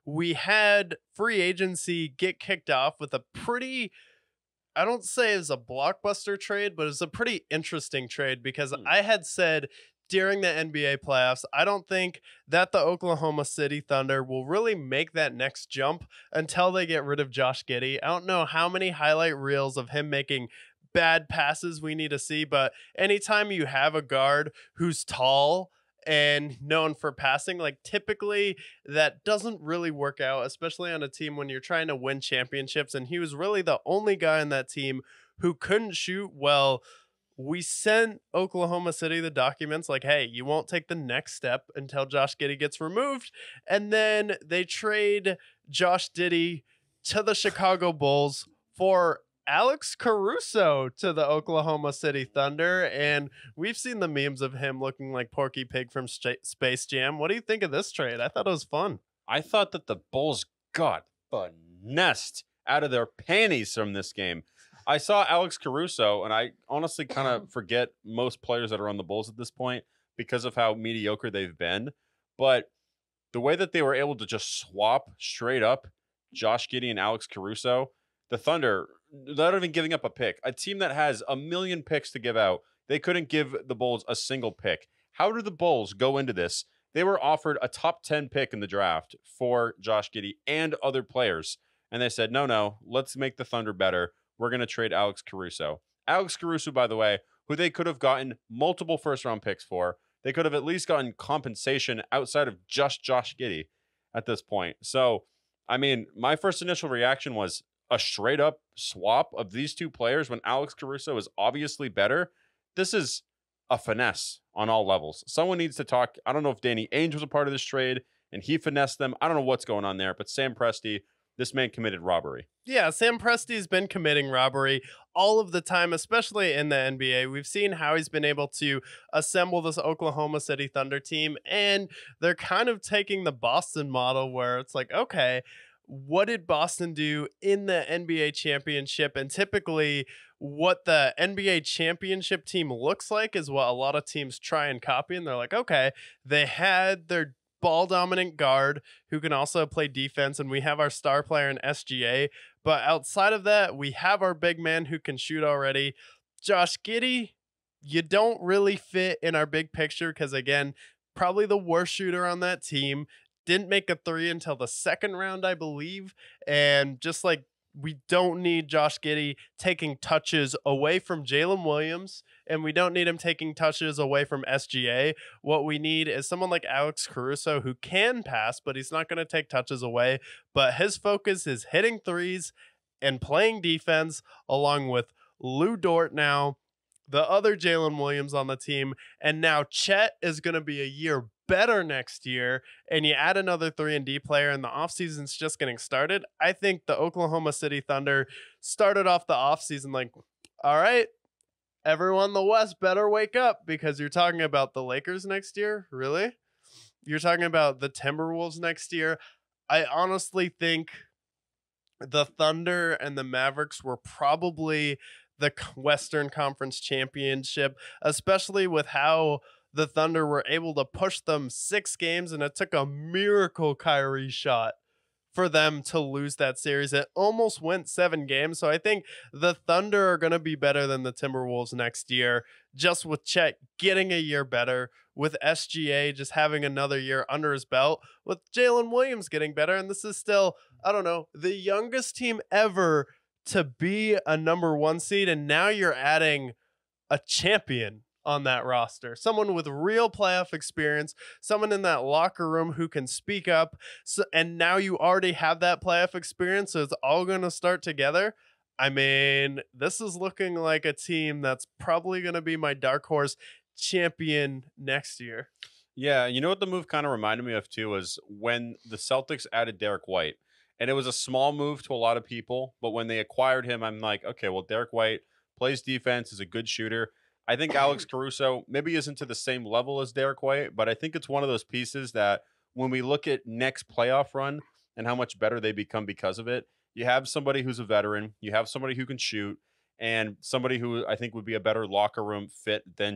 we had free agency get kicked off with a pretty, I don't say it's a blockbuster trade, but it's a pretty interesting trade because Hmm. I had said during the NBA playoffs, I don't think that the Oklahoma City Thunder will really make that next jump until they get rid of Josh Giddey. I don't know how many highlight reels of him making bad passes we need to see, but anytime you have a guard who's tall and known for passing, like typically that doesn't really work out, especially on a team when you're trying to win championships. And he was really the only guy on that team who couldn't shoot well. We sent Oklahoma City the documents like, hey, you won't take the next step until Josh Giddey gets removed. And then they trade Josh Giddey to the Chicago Bulls for Alex Caruso to the Oklahoma City Thunder. And we've seen the memes of him looking like Porky Pig from Space Jam. What do you think of this trade? I thought it was fun. I thought that the Bulls got finessed out of their panties from this game. I saw Alex Caruso, and I honestly kind of forget most players that are on the Bulls at this point because of how mediocre they've been. But the way that they were able to just swap straight up Josh Giddey and Alex Caruso, the Thunder, without even giving up a pick, a team that has a million picks to give out, they couldn't give the Bulls a single pick. How did the Bulls go into this? They were offered a top 10 pick in the draft for Josh Giddey and other players. And they said, no, let's make the Thunder better. We're going to trade Alex Caruso. Alex Caruso, by the way, who they could have gotten multiple first-round picks for. They could have at least gotten compensation outside of just Josh Giddey at this point. So, I mean, my first initial reaction was a straight-up swap of these two players when Alex Caruso is obviously better. This is a finesse on all levels. Someone needs to talk. I don't know if Danny Ainge was a part of this trade and he finessed them. I don't know what's going on there, but Sam Presti, this man committed robbery. Yeah, Sam Presti's been committing robbery all of the time, especially in the NBA. We've seen how he's been able to assemble this Oklahoma City Thunder team, and they're kind of taking the Boston model where it's like, okay, what did Boston do in the NBA championship? And typically, what the NBA championship team looks like is what a lot of teams try and copy. And they're like, okay, they had their ball dominant guard who can also play defense, and we have our star player in SGA. But outside of that, we have our big man who can shoot already. Josh Giddey, you don't really fit in our big picture because, again, probably the worst shooter on that team. Didn't make a three until the second round, I believe. And just like we don't need Josh Giddey taking touches away from Jalen Williams, and we don't need him taking touches away from SGA. What we need is someone like Alex Caruso who can pass, but he's not going to take touches away. But his focus is hitting threes and playing defense, along with Lou Dort now, the other Jalen Williams on the team, and now Chet is going to be a year better next year, and you add another 3-and-D player and the offseason's just getting started. I think the Oklahoma City Thunder started off the offseason like, all right, everyone in the West better wake up because you're talking about the Lakers next year? Really? You're talking about the Timberwolves next year? I honestly think the Thunder and the Mavericks were probably the Western Conference Championship, especially with how the Thunder were able to push them 6 games, and it took a miracle Kyrie shot for them to lose that series. It almost went 7 games, so I think the Thunder are going to be better than the Timberwolves next year, just with Chet getting a year better, with SGA just having another year under his belt, with Jalen Williams getting better, and this is still, I don't know, the youngest team ever to be a number 1 seed, and now you're adding a champion on that roster, someone with real playoff experience, someone in that locker room who can speak up. So, and now you already have that playoff experience, so it's all going to start together. I mean, this is looking like a team that's probably going to be my dark horse champion next year. Yeah, you know what the move kind of reminded me of too was when the Celtics added Derek White. And it was a small move to a lot of people, but when they acquired him, I'm like, okay, well, Derek White plays defense, is a good shooter. I think Alex Caruso maybe isn't to the same level as Derek White, but I think it's one of those pieces that when we look at next playoff run and how much better they become because of it, you have somebody who's a veteran, you have somebody who can shoot, and somebody who I think would be a better locker room fit than